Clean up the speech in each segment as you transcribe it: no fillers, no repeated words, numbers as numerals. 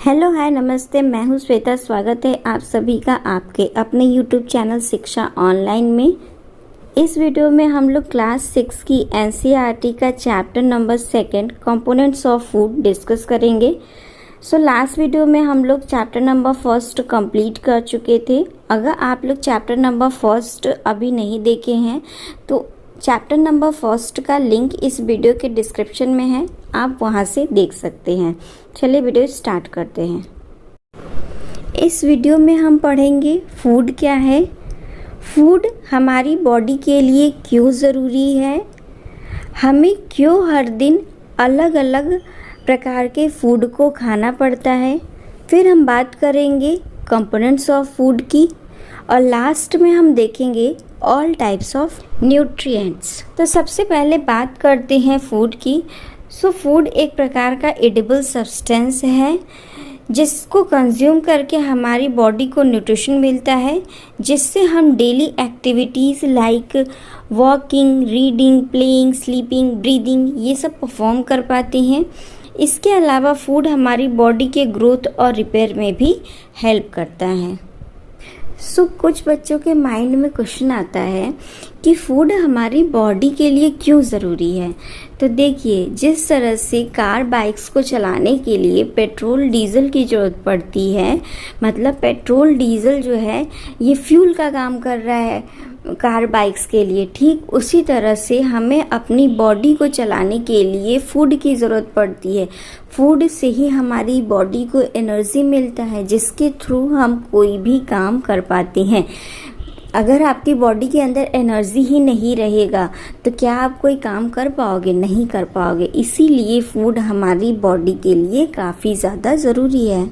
Hello hi नमस्ते, मैं हूँ श्वेता। स्वागत है आप सभी का आपके अपने यूट्यूब चैनल शिक्षा ऑनलाइन में। इस वीडियो में हम लोग क्लास 6 की एनसीईआरटी का chapter number 2 components of food discuss करेंगे। लास्ट वीडियो में हम लोग चैप्टर नंबर 1 कंप्लीट कर चुके थे। अगर आप लोग चैप्टर नंबर 1 अभी नहीं देखे हैं तो चैप्टर नंबर 1 का लिंक इस वीडियो के डिस्क्रिप्शन में है, आप वहां से देख सकते हैं। चलिए वीडियो स्टार्ट करते हैं। इस वीडियो में हम पढ़ेंगे फूड क्या है, फूड हमारी बॉडी के लिए क्यों ज़रूरी है, हमें क्यों हर दिन अलग अलग प्रकार के फूड को खाना पड़ता है। फिर हम बात करेंगे कंपोनेंट्स ऑफ फूड की और लास्ट में हम देखेंगे ऑल टाइप्स ऑफ न्यूट्रिएंट्स। तो सबसे पहले बात करते हैं फूड की। फूड एक प्रकार का एडिबल सब्सटेंस है जिसको कंज्यूम करके हमारी बॉडी को न्यूट्रिशन मिलता है, जिससे हम daily activities like walking, reading, playing, sleeping, breathing ये सब परफॉर्म कर पाते हैं। इसके अलावा फूड हमारी बॉडी के ग्रोथ और रिपेयर में भी हेल्प करता है। कुछ बच्चों के माइंड में क्वेश्चन आता है कि फूड हमारी बॉडी के लिए क्यों ज़रूरी है। तो देखिए, जिस तरह से कार बाइक्स को चलाने के लिए पेट्रोल डीजल की ज़रूरत पड़ती है, मतलब पेट्रोल डीजल जो है ये फ्यूल का काम कर रहा है कार बाइक्स के लिए, ठीक उसी तरह से हमें अपनी बॉडी को चलाने के लिए फूड की ज़रूरत पड़ती है। फूड से ही हमारी बॉडी को एनर्जी मिलता है जिसके थ्रू हम कोई भी काम कर पाते हैं। अगर आपकी बॉडी के अंदर एनर्जी ही नहीं रहेगा तो क्या आप कोई काम कर पाओगे? नहीं कर पाओगे। इसीलिए फूड हमारी बॉडी के लिए काफ़ी ज़्यादा ज़रूरी है।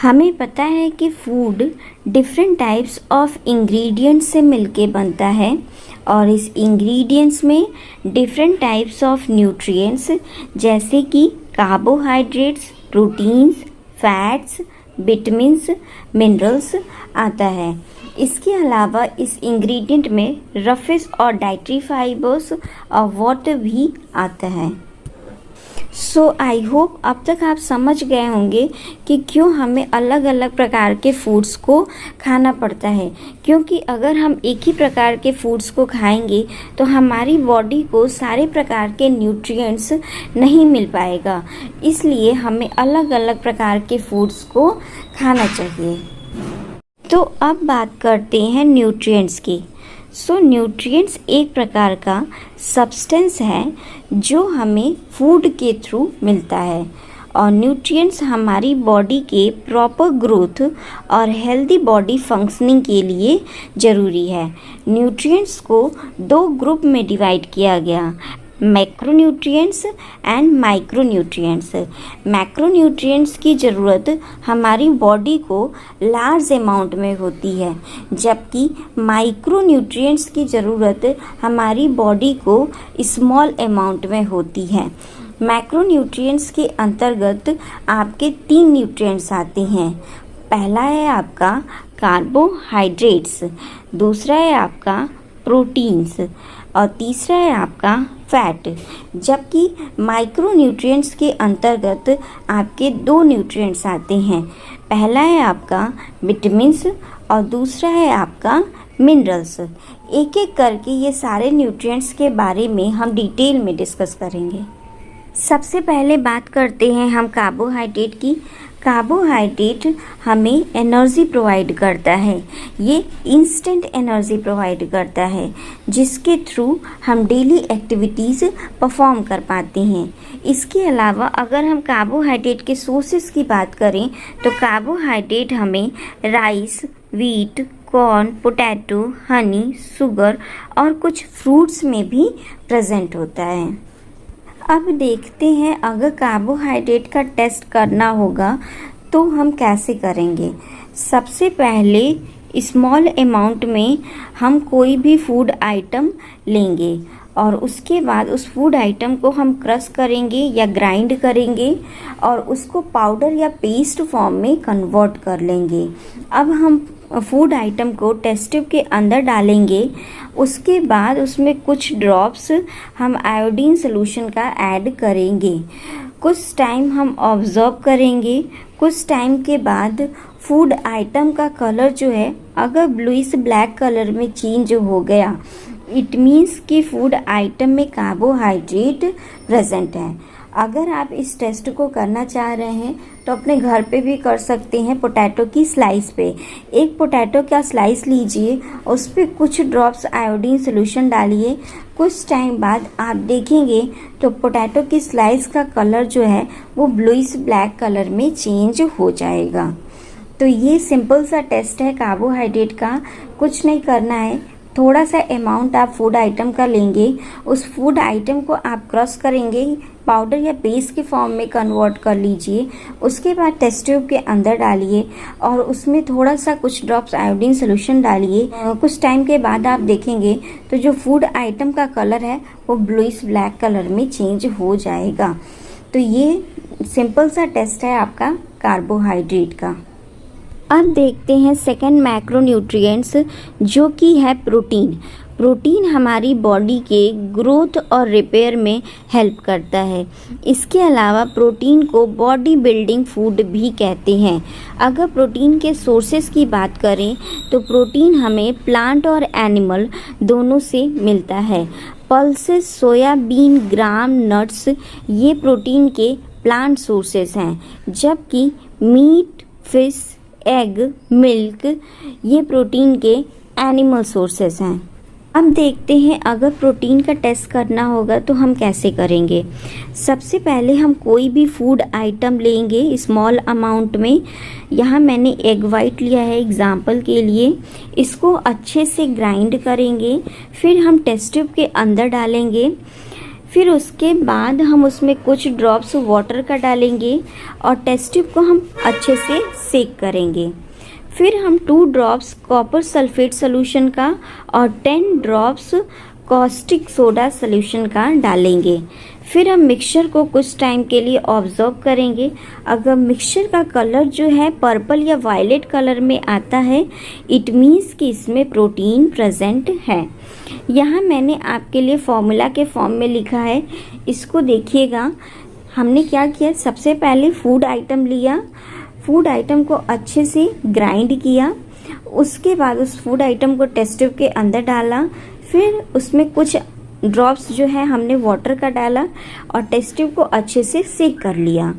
हमें पता है कि food different types of ingredients से मिलके बनता है और इस इंग्रेडिएंट्स में डिफरेंट टाइप्स ऑफ न्यूट्रिएंट्स जैसे कि carbohydrates, proteins, fats, vitamins, minerals आता है। इसके अलावा इस इंग्रेडिएंट में रफेस और डाइटरी फाइबर्स और वाटर भी आता है। आई होप अब तक आप समझ गए होंगे कि क्यों हमें अलग अलग प्रकार के फूड्स को खाना पड़ता है, क्योंकि अगर हम एक ही प्रकार के फूड्स को खाएंगे तो हमारी बॉडी को सारे प्रकार के न्यूट्रिएंट्स नहीं मिल पाएगा। इसलिए हमें अलग अलग प्रकार के फूड्स को खाना चाहिए। तो अब बात करते हैं न्यूट्रिएंट्स की। न्यूट्रिएंट्स एक प्रकार का सब्सटेंस है जो हमें फूड के थ्रू मिलता है और न्यूट्रिएंट्स हमारी बॉडी के प्रॉपर ग्रोथ और हेल्दी बॉडी फंक्शनिंग के लिए ज़रूरी है। न्यूट्रिएंट्स को 2 ग्रुप में डिवाइड किया गया, मैक्रोन्यूट्रिएंट्स एंड माइक्रोन्यूट्रिएंट्स। मैक्रोन्यूट्रिएंट्स की ज़रूरत हमारी बॉडी को लार्ज अमाउंट में होती है, जबकि माइक्रोन्यूट्रिएंट्स की ज़रूरत हमारी बॉडी को स्मॉल अमाउंट में होती है। मैक्रोन्यूट्रिएंट्स के अंतर्गत आपके 3 न्यूट्रिएंट्स आते हैं। पहला है आपका कार्बोहाइड्रेट्स, दूसरा है आपका प्रोटीन्स और तीसरा है आपका फैट। जबकि माइक्रोन्यूट्रिएंट्स के अंतर्गत आपके 2 न्यूट्रिएंट्स आते हैं। पहला है आपका विटामिन्स और दूसरा है आपका मिनरल्स। एक एक करके ये सारे न्यूट्रिएंट्स के बारे में हम डिटेल में डिस्कस करेंगे। सबसे पहले बात करते हैं हम कार्बोहाइड्रेट की। कार्बोहाइड्रेट हमें एनर्जी प्रोवाइड करता है, ये इंस्टेंट एनर्जी प्रोवाइड करता है जिसके थ्रू हम डेली एक्टिविटीज़ परफॉर्म कर पाते हैं। इसके अलावा अगर हम कार्बोहाइड्रेट के सोर्सेस की बात करें तो कार्बोहाइड्रेट हमें rice, wheat, corn, potato, Honey, sugar और कुछ फ्रूट्स में भी प्रेजेंट होता है। अब देखते हैं अगर कार्बोहाइड्रेट का टेस्ट करना होगा तो हम कैसे करेंगे। सबसे पहले स्मॉल अमाउंट में हम कोई भी फूड आइटम लेंगे और उसके बाद उस फूड आइटम को हम क्रश करेंगे या ग्राइंड करेंगे और उसको पाउडर या पेस्ट फॉर्म में कन्वर्ट कर लेंगे। अब हम फूड आइटम को टेस्ट ट्यूब के अंदर डालेंगे। उसके बाद उसमें कुछ ड्रॉप्स हम आयोडीन सोल्यूशन का ऐड करेंगे। कुछ टाइम हम ऑब्जर्व करेंगे। कुछ टाइम के बाद फूड आइटम का कलर जो है अगर ब्लूइश ब्लैक कलर में चेंज हो गया, इट मीन्स कि फूड आइटम में कार्बोहाइड्रेट प्रेजेंट है। अगर आप इस टेस्ट को करना चाह रहे हैं तो अपने घर पे भी कर सकते हैं। पोटैटो की स्लाइस पे एक पोटैटो का स्लाइस लीजिए, उस पर कुछ ड्रॉप्स आयोडीन सोल्यूशन डालिए। कुछ टाइम बाद आप देखेंगे तो पोटैटो की स्लाइस का कलर जो है वो ब्लूइश ब्लैक कलर में चेंज हो जाएगा। तो ये सिंपल सा टेस्ट है कार्बोहाइड्रेट का। कुछ नहीं करना है, थोड़ा सा अमाउंट आप फूड आइटम का लेंगे, उस फूड आइटम को आप क्रश करेंगे, पाउडर या पेस्ट के फॉर्म में कन्वर्ट कर लीजिए। उसके बाद टेस्ट ट्यूब के अंदर डालिए और उसमें थोड़ा सा कुछ ड्रॉप्स आयोडीन सोल्यूशन डालिए। कुछ टाइम के बाद आप देखेंगे तो जो फूड आइटम का कलर है वो ब्लूइश ब्लैक कलर में चेंज हो जाएगा। तो ये सिंपल सा टेस्ट है आपका कार्बोहाइड्रेट का। अब देखते हैं सेकंड मैक्रोन्यूट्रिएंट्स, जो कि है प्रोटीन। प्रोटीन हमारी बॉडी के ग्रोथ और रिपेयर में हेल्प करता है। इसके अलावा प्रोटीन को बॉडी बिल्डिंग फूड भी कहते हैं। अगर प्रोटीन के सोर्सेज की बात करें तो प्रोटीन हमें प्लांट और एनिमल दोनों से मिलता है। पल्सेस, सोयाबीन, ग्राम, नट्स ये प्रोटीन के प्लांट सोर्सेज हैं, जबकि मीट, फिश, एग, मिल्क ये प्रोटीन के एनिमल सोर्सेस हैं। अब देखते हैं अगर प्रोटीन का टेस्ट करना होगा तो हम कैसे करेंगे। सबसे पहले हम कोई भी फूड आइटम लेंगे स्मॉल अमाउंट में। यहाँ मैंने एग वाइट लिया है एग्जाम्पल के लिए। इसको अच्छे से ग्राइंड करेंगे, फिर हम टेस्ट ट्यूब के अंदर डालेंगे। फिर उसके बाद हम उसमें कुछ ड्रॉप्स वाटर का डालेंगे और टेस्ट ट्यूब को हम अच्छे से सेक करेंगे। फिर हम 2 ड्रॉप्स कॉपर सल्फेट सोल्यूशन का और 10 ड्रॉप्स कॉस्टिक सोडा सोल्यूशन का डालेंगे। फिर हम मिक्सचर को कुछ टाइम के लिए ऑब्जर्व करेंगे। अगर मिक्सचर का कलर जो है पर्पल या वायलेट कलर में आता है, इट मीन्स कि इसमें प्रोटीन प्रेजेंट है। यहाँ मैंने आपके लिए फॉर्मूला के फॉर्म में लिखा है, इसको देखिएगा। हमने क्या किया, सबसे पहले फूड आइटम लिया, फूड आइटम को अच्छे से ग्राइंड किया। उसके बाद उस फूड आइटम को टेस्ट ट्यूब के अंदर डाला। फिर उसमें कुछ ड्रॉप्स जो है हमने वाटर का डाला और टेस्ट ट्यूब को अच्छे से सेक कर लिया।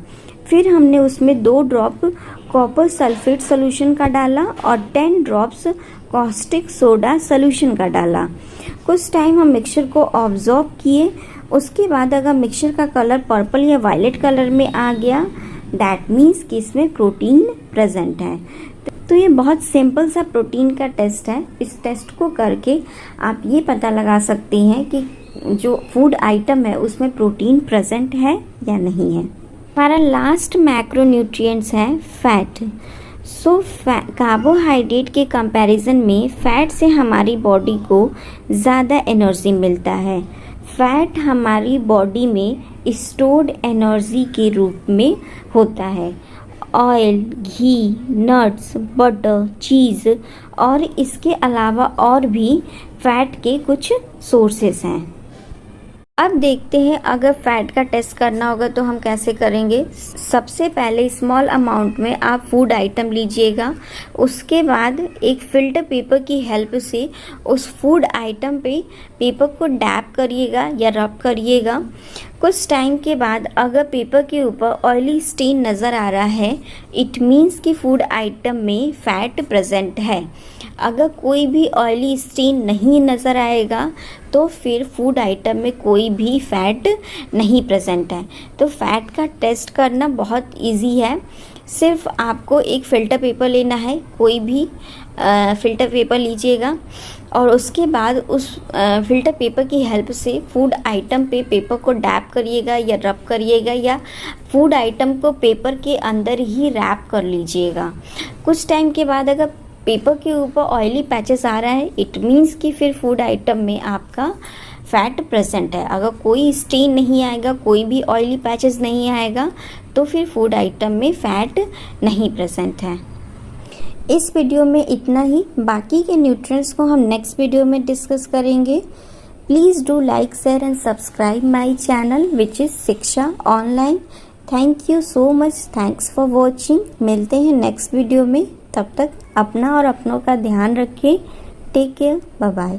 फिर हमने उसमें 2 ड्रॉप कॉपर सल्फेट सोल्यूशन का डाला और 10 ड्रॉप्स कॉस्टिक सोडा सोल्यूशन का डाला। कुछ टाइम हम मिक्सचर को ऑब्जर्व किए। उसके बाद अगर मिक्सचर का कलर पर्पल या वायलेट कलर में आ गया, दैट मीन्स कि इसमें प्रोटीन प्रेजेंट है। तो ये बहुत सिंपल सा प्रोटीन का टेस्ट है। इस टेस्ट को करके आप ये पता लगा सकते हैं कि जो फूड आइटम है उसमें प्रोटीन प्रेजेंट है या नहीं है। हमारा लास्ट मैक्रोन्यूट्रिएंट्स है फैट। कार्बोहाइड्रेट के कंपैरिजन में फैट से हमारी बॉडी को ज़्यादा एनर्जी मिलता है। फैट हमारी बॉडी में स्टोर्ड एनर्जी के रूप में होता है। ऑयल, घी, नट्स, बटर, चीज़ और इसके अलावा और भी फैट के कुछ सोर्सेस हैं। अब देखते हैं अगर फैट का टेस्ट करना होगा तो हम कैसे करेंगे। सबसे पहले स्मॉल अमाउंट में आप फूड आइटम लीजिएगा। उसके बाद एक फिल्टर पेपर की हेल्प से उस फूड आइटम पे पेपर को डैप करिएगा या रब करिएगा। कुछ टाइम के बाद अगर पेपर के ऊपर ऑयली स्टेन नज़र आ रहा है, इट मीन्स कि फूड आइटम में फ़ैट प्रेजेंट है। अगर कोई भी ऑयली स्टेन नहीं नज़र आएगा तो फिर फूड आइटम में कोई भी फ़ैट नहीं प्रेजेंट है। तो फ़ैट का टेस्ट करना बहुत इजी है। सिर्फ आपको एक फ़िल्टर पेपर लेना है, कोई भी फ़िल्टर पेपर लीजिएगा और उसके बाद उस फ़िल्टर पेपर की हेल्प से फूड आइटम पे पेपर को डैप करिएगा या रब करिएगा या फूड आइटम को पेपर के अंदर ही रैप कर लीजिएगा। कुछ टाइम के बाद अगर पेपर के ऊपर ऑयली पैचेस आ रहा है, इट मीन्स कि फिर फूड आइटम में आपका फैट प्रेजेंट है। अगर कोई स्टेन नहीं आएगा, कोई भी ऑयली पैचेस नहीं आएगा, तो फिर फूड आइटम में फ़ैट नहीं प्रेजेंट है। इस वीडियो में इतना ही। बाकी के न्यूट्रिएंट्स को हम नेक्स्ट वीडियो में डिस्कस करेंगे। Please do like, share and subscribe my channel which is Shiksha online. Thank you so much, thanks for watching. मिलते हैं नेक्स्ट वीडियो में, तब तक अपना और अपनों का ध्यान रखिए। Take care, bye bye.